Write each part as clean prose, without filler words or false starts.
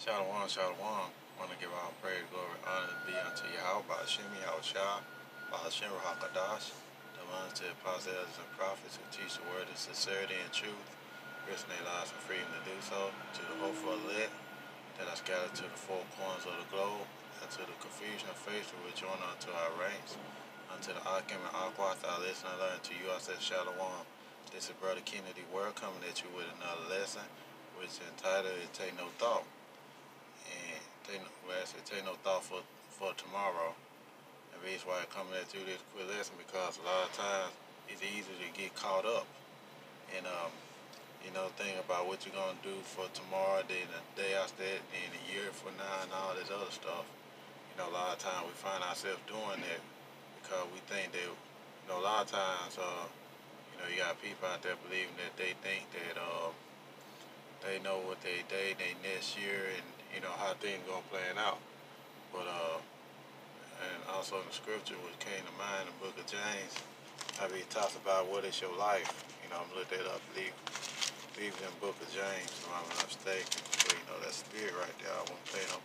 Shalom, shalom. Want to give all praise, glory, honor, and be unto Yahweh, by Hashem, Yahushua, by Hashem, Rahakadash, the ones to the apostles and prophets who teach the word of sincerity and truth, risking their lives for freedom to do so, to the hopeful elect that are scattered to the four corners of the globe, and to the confusion of faith who will join unto our ranks, unto the Akim and Aquath, I listen and learn to you. I said, Shalom. This is Brother Kennedy Word coming at you with another lesson, which is entitled, It Take No Thought. And take no thought for tomorrow. And the reason why I'm coming at you this quick lesson because a lot of times it's easy to get caught up and think about what you're gonna do for tomorrow, then the day after that, then a year from now, and all this other stuff. A lot of times we find ourselves doing that because we think that a lot of times you got people out there believing that they think that they know what they next year and how things gonna plan out. But and also in the scripture which came to mind in the book of James, how he talks about what is your life. I'm gonna look that up, believe in the book of James, if I'm not mistaken. So that spirit right there, I won't plan on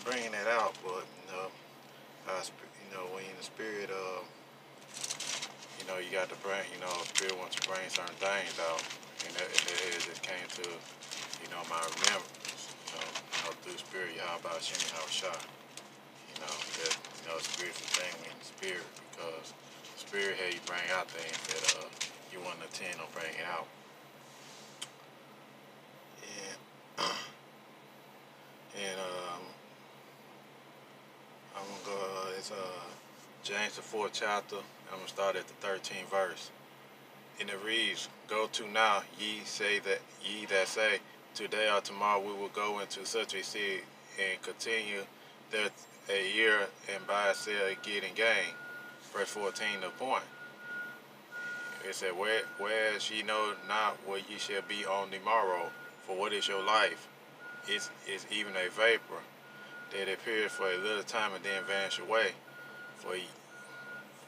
bringing that out, but when you're in the spirit you got to bring, spirit wants to bring certain things out, and that it just came to, my remembrance, through spirit, Yahweh Hashem, Yahushua, that, spiritual thing in the spirit, because the spirit had you bring out things that you wouldn't intend on bringing out. And I'm gonna go. It's James the 4th chapter. And I'm gonna start at the 13th verse. And it reads, "Go to now, ye that say, today or tomorrow we will go into such a city and continue there a year and buy, sell, get, and gain." Verse 14, the point. It said, "Whereas ye know not what ye shall be on the morrow, for what is your life? Is even a vapor that appears for a little time and then vanish away."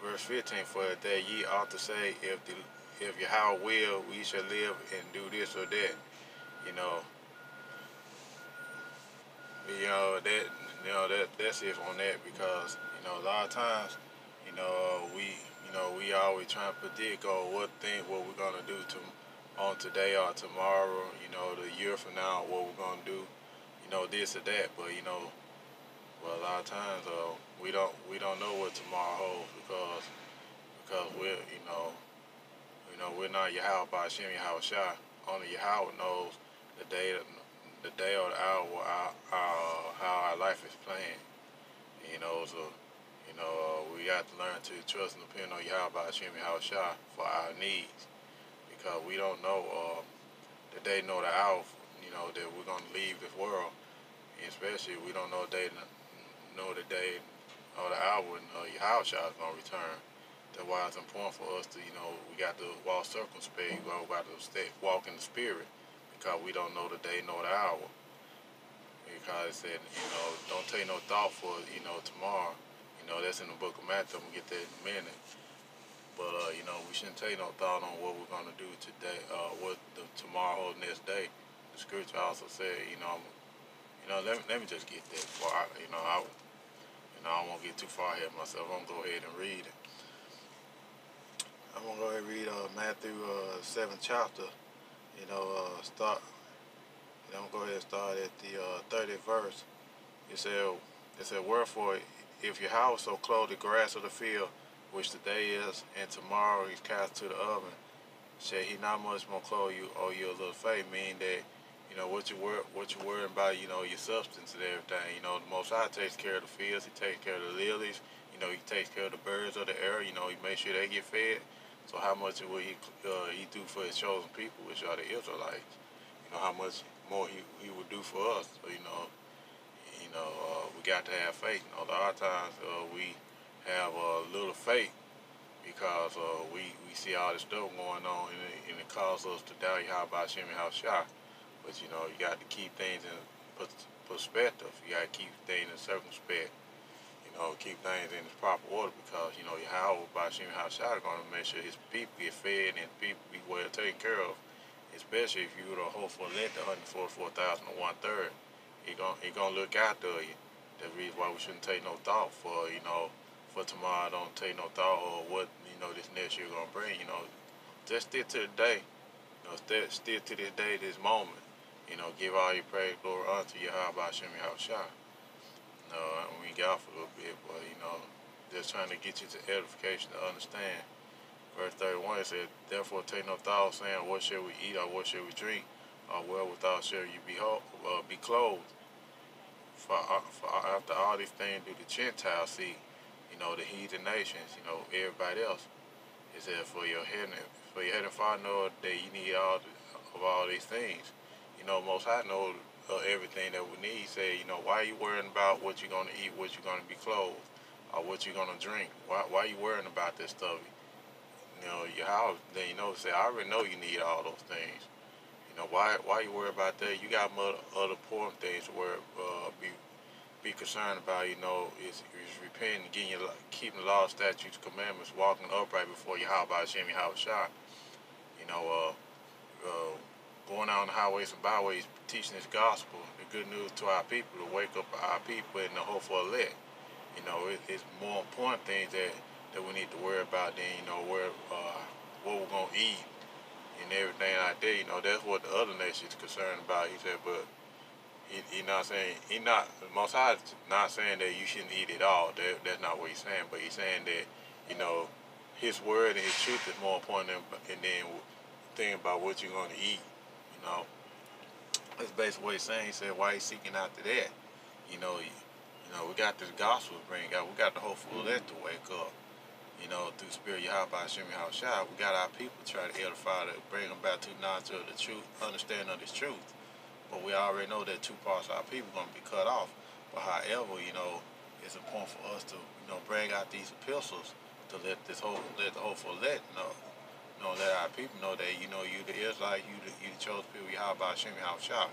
Verse 15, "For that ye ought to say, if Yahweh will, we shall live and do this or that." That's it on that, because a lot of times we always trying to predict what we're gonna do on today or tomorrow, the year from now, what we're gonna do, this or that, but a lot of times we don't know what tomorrow holds, because we're not Yahweh by Hashem, Yahushua. Only Yahweh knows the day or the hour how our life is planned. So we got to learn to trust and depend on Yahweh by Hashem, Yahushua for our needs, because we don't know the day nor the hour that we're gonna leave this world, and especially we don't know the day or the hour when Yahushua is gonna return. That's why it's important for us to, we got to walk circumspect. We got to walk in the spirit, because we don't know the day nor the hour. Because it said, don't take no thought for, tomorrow. That's in the book of Matthew. I'm going to get that in a minute. But, we shouldn't take no thought on what we're going to do today, what the tomorrow or next day. The scripture also said, let me just get that before I won't get too far ahead of myself. I'm going to go ahead and read it. I'm going to go ahead and read Matthew 7th chapter, start. I'm going to go ahead and start at the 30th verse. It said, "Wherefore, if your house so clothe the grass of the field, which today is, and tomorrow is cast to the oven, shall he not much more clothe you, O you little faith?" Meaning that, what you worrying about, your substance and everything. The Most High takes care of the fields. He takes care of the lilies. He takes care of the birds of the air. He makes sure they get fed. So how much will he do for his chosen people, which are the Israelites? How much more he would do for us. So, we got to have faith. A lot of times we have little faith, because we see all this stuff going on, and it causes us to doubt Yahweh Hashem and Yahushua. But you got to keep things in perspective. You got to keep things in circumspect. Keep things in its proper order, because Yahweh Hashem and Yahushua are going to make sure his people get fed and people be well taken care of. Especially if you were to hope for let the 144,000 or 1/3. He gonna look after you. That's the reason why we shouldn't take no thought for for tomorrow. Don't take no thought or what this next year gonna bring. Just stick to the day. Stick to this day, this moment. Give all your praise, glory, unto Yahweh Hashem Yahushua. We get off a little bit, but just trying to get you to edification to understand. Verse 31 it says, therefore take no thought, saying, what shall we eat, or what shall we drink, or wherewithal shall you be clothed? For after all these things do the Gentiles see, the heathen nations, everybody else. It says, for your head and Father know that you need all these things. Most High know everything that we need. Say, why are you worrying about what you're going to eat, what you're going to be clothed, or what you're going to drink? Why are you worrying about this stuff? Your house, then say, I already know you need all those things. Why you worry about that? You got other important things to worry, be concerned about. Is repenting, keeping the law, statutes, commandments, walking upright before Yahweh Hashem Yahushua. Going out on the highways and byways, teaching this gospel, the good news to our people, to wake up our people in the hope for elect. It's more important things that we need to worry about than what we're gonna eat and everything like that. That's what the other nation's concerned about. He said, but he not saying Most High not saying that you shouldn't eat it all. That's not what he's saying. But he's saying that his word and his truth is more important than thinking about what you're gonna eat. That's basically what he's saying. He said, why are you seeking after that? We got this gospel to bring out. We got the hopeful elect to wake up. Through Spirit Yahweh Hashem Yahushua. We got our people try to edify, to bring them back to knowledge of the truth, understanding of this truth. But we already know that two parts of our people are going to be cut off. But however, it's important for us to, bring out these epistles to let the hopeful elect know. Let our people know that, you the Israelites, you the chosen people, Yahweh Hashem Yahushua.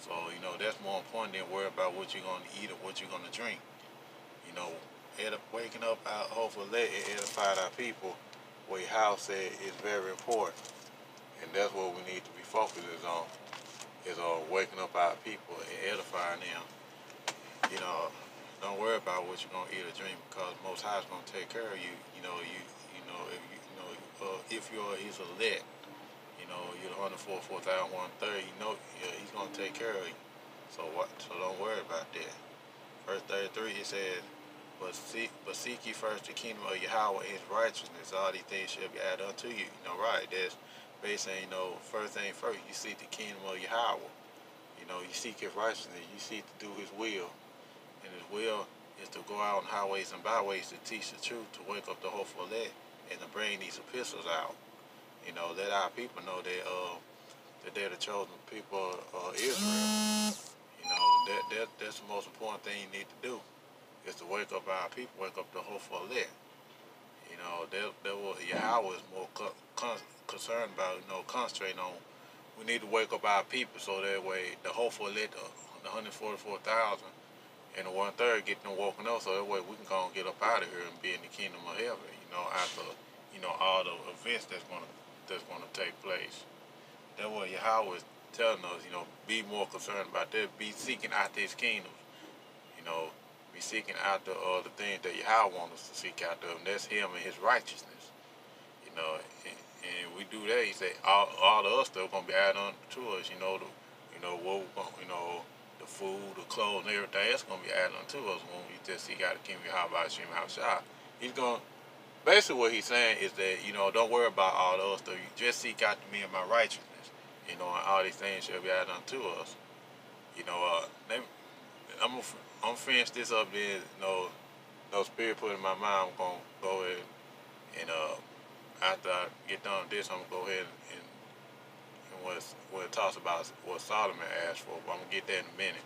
So, that's more important than worry about what you're going to eat or what you're going to drink. Waking up our hopeful elect and edifying our people, what Yahweh said is very important. And that's what we need to be focused on, is on waking up our people and edifying them. Don't worry about what you're going to eat or drink, because Most High is going to take care of you. If you're his elect, you're the 144,130, he's going to take care of you. So don't worry about that. Verse 33, it says, But seek ye first the kingdom of Yahweh and his righteousness. All these things shall be added unto you. Right? That's basically, first thing first, you seek the kingdom of Yahweh. You seek his righteousness. You seek to do his will. And his will is to go out on highways and byways to teach the truth, to wake up the hopeful elect, and to bring these epistles out. Let our people know that they're the chosen people of Israel. That's the most important thing you need to do, is to wake up our people, wake up the hopeful elect. That what Yahweh is more concerned about, concentrating on. We need to wake up our people so that way the hopeful elect, the 144,000 and the 1/3 get them woken up, so that way we can go and get up out of here and be in the kingdom of heaven, after, all the events that's gonna take place. That's what Yahweh is telling us, be more concerned about that, be seeking after his kingdom, be seeking after the things that Yahweh wants us to seek after, and that's him and his righteousness. And we do that, he said, all the other stuff gonna be added on to us, the food, the clothes, and everything that's gonna be added on to us when we just seek out the kingdom of Yahweh Hashem Yahushua. He's gonna basically what he's saying is that, don't worry about all the other stuff. You just seek out me and my righteousness, and all these things shall be added unto us. I'm finish this up then, no spirit put in my mind. I'm gonna go ahead and after I get done with this, I'm gonna go ahead and what it talks about what Solomon asked for, but I'm gonna get that in a minute.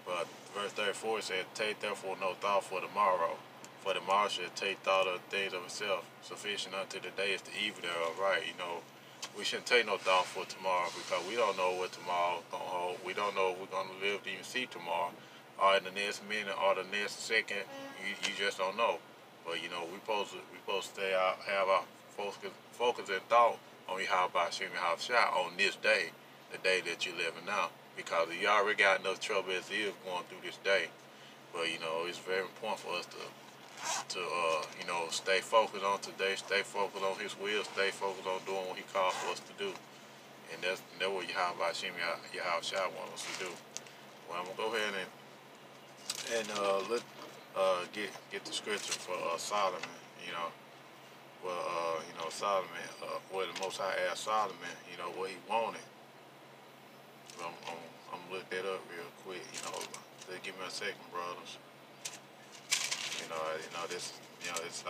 But verse 34 says, take therefore no thought for tomorrow, for tomorrow shall take thought of things of itself. Sufficient unto the day is the evil thereof. Right? We shouldn't take no thought for tomorrow, because we don't know what tomorrow's gonna hold. We don't know if we're gonna live to even see tomorrow, or in the next minute, or the next second. You just don't know. But we supposed to stay out, have our focus and thought on Yahweh Hashem Yahushua on this day, the day that you're living now. because he already got enough trouble as he is going through this day. But you know, it's very important for us to you know, stay focused on today, stay focused on His will, stay focused on doing what He called for us to do, and that's what Yahweh Hashem Yahweh Shai wants us to do. Well, I'm gonna go ahead and look get the scripture for Solomon. You know, well, you know, Solomon, where the Most High asked Solomon, you know, what he wanted. I'm gonna look that up real quick. You know, just give me a second, brothers. You know this. You know, it's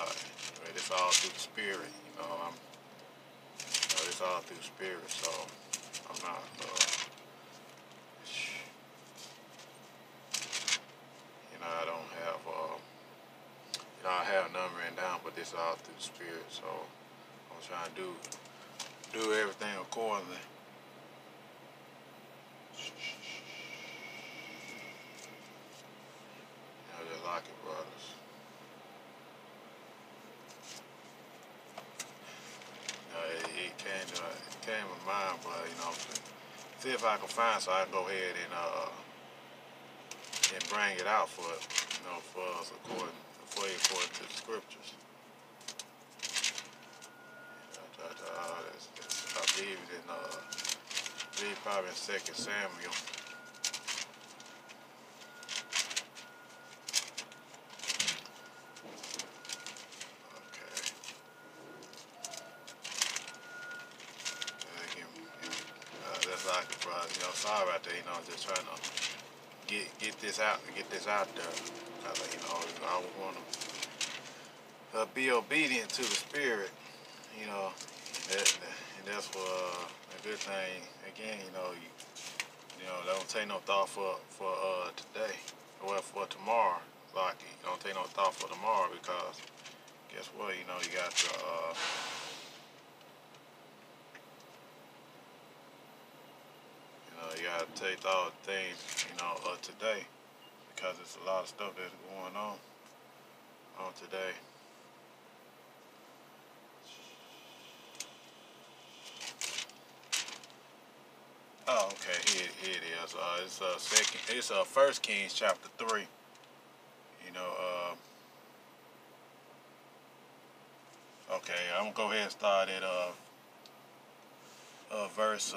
all through the Spirit. You know, it's all through the Spirit. So I'm not. You know, I don't have. You know, I have none written down, but this is all through the Spirit. So I'm trying to do everything accordingly. You know, just like it, brothers. It came to mind, but you know, see if I can find so I can go ahead and bring it out for you know, for us according to the scriptures. I believe it in probably in 2 Samuel. Like it, bro. You know, sorry about that. You know, just trying to get this out there. You know, I would want to be obedient to the Spirit. You know, and that's for a good thing. Again, you know, don't take no thought for today, or for tomorrow. Like, you don't take no thought for tomorrow, because guess what? You know, you got to. You gotta take all the things, you know, of today, because it's a lot of stuff that's going on today. Oh, okay, here it is. It's 1 Kings chapter 3. You know, okay, I'm gonna go ahead and start at verse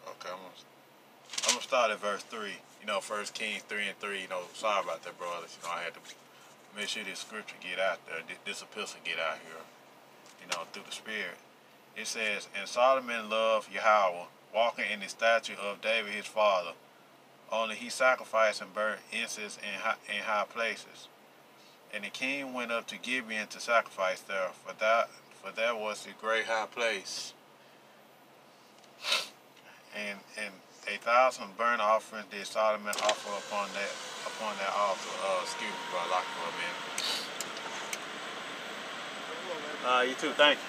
okay, I'm gonna start at verse 3. You know, 1 Kings 3:3. You know, sorry about that, brothers. You know, I had to make sure this scripture get out there, this epistle get out here, you know, through the Spirit. It says, and Solomon loved Yahweh, walking in the statute of David his father. Only he sacrificed and burnt incense in high places. And the king went up to Gibeon to sacrifice there, for that was a great high place. And 1,000 burnt offerings did Solomon offer upon that altar. Excuse me, bro, I locked for a minute. You too, thank you.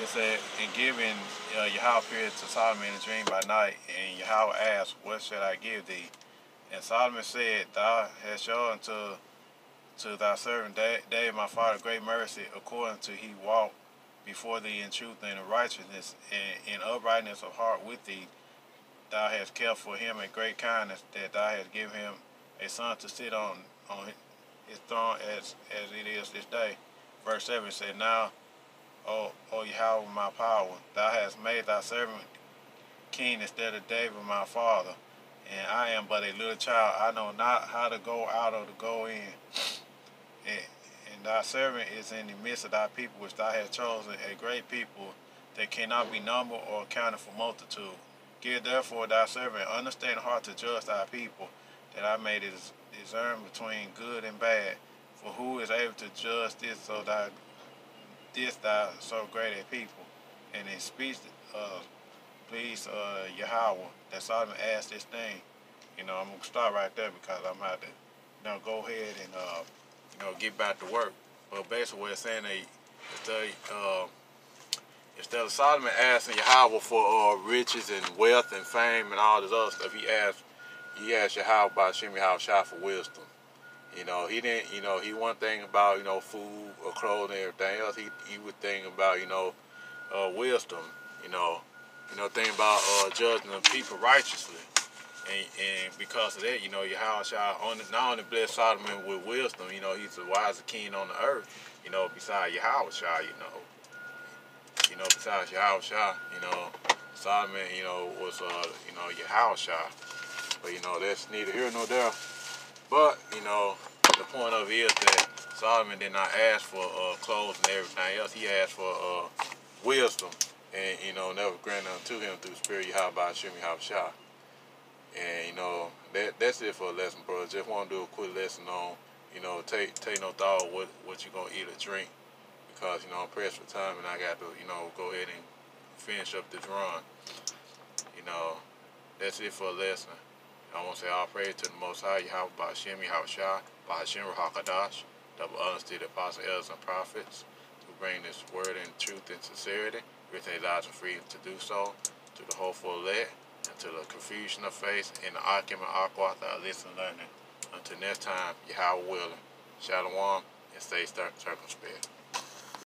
It said, and giving Yahweh appeared to Solomon in a dream by night, and Yahweh asked, what shall I give thee? And Solomon said, thou hast shown to thy servant David my father great mercy, according to he walked before thee in truth and in righteousness, and in uprightness of heart with thee. Thou hast kept for him a great kindness, that thou hast given him a son to sit on his throne as it is this day. Verse 7 said, now, O Yahweh my power, thou hast made thy servant king instead of David my father, and I am but a little child. I know not how to go out or to go in. And thy servant is in the midst of thy people, which thou hast chosen, a great people that cannot be numbered or counted for multitude. Give therefore thy servant understanding heart to judge thy people, that I may discern between good and bad. For who is able to judge this thou so great a people? And in speech please Yahweh that Solomon asked this thing. You know, I'm gonna start right there, because I'm about to, you know, go ahead and you know, get back to work. But basically what it's saying, instead of Solomon asking Yahweh for riches and wealth and fame and all this other stuff, he asked Yahweh by Hashem Yahweh Shai for wisdom. You know, he didn't. You know, he one thing about food or clothes and everything else. He would think about wisdom. You know, think about judging the people righteously. And because of that, Yahushua not only blessed Solomon with wisdom, he's the wisest king on the earth, besides Yahushua, besides Yahushua, Solomon, was, Yahushua. But, that's neither here nor there. But, the point of it is that Solomon did not ask for clothes and everything else. He asked for wisdom. And, never granted unto him through spirit Yahweh Hashem Yahushua. And that's it for a lesson, bro. Just want to do a quick lesson on, take no thought what you're gonna eat or drink, because I'm pressed for time and I got to go ahead and finish up this run. That's it for a lesson. I want to say all praise to the Most High Yahweh Ba'Shem Yahushua Ba'Shem Ruhakadash, double honesty to the apostles, elders, and prophets, to bring this word in truth and sincerity, with their lives and freedom to do so, to the hopeful elect, and to the confusion of faith and the argument aqua that listen learning. Until next time, Yahweh willing, Shalom, and stay circumspect.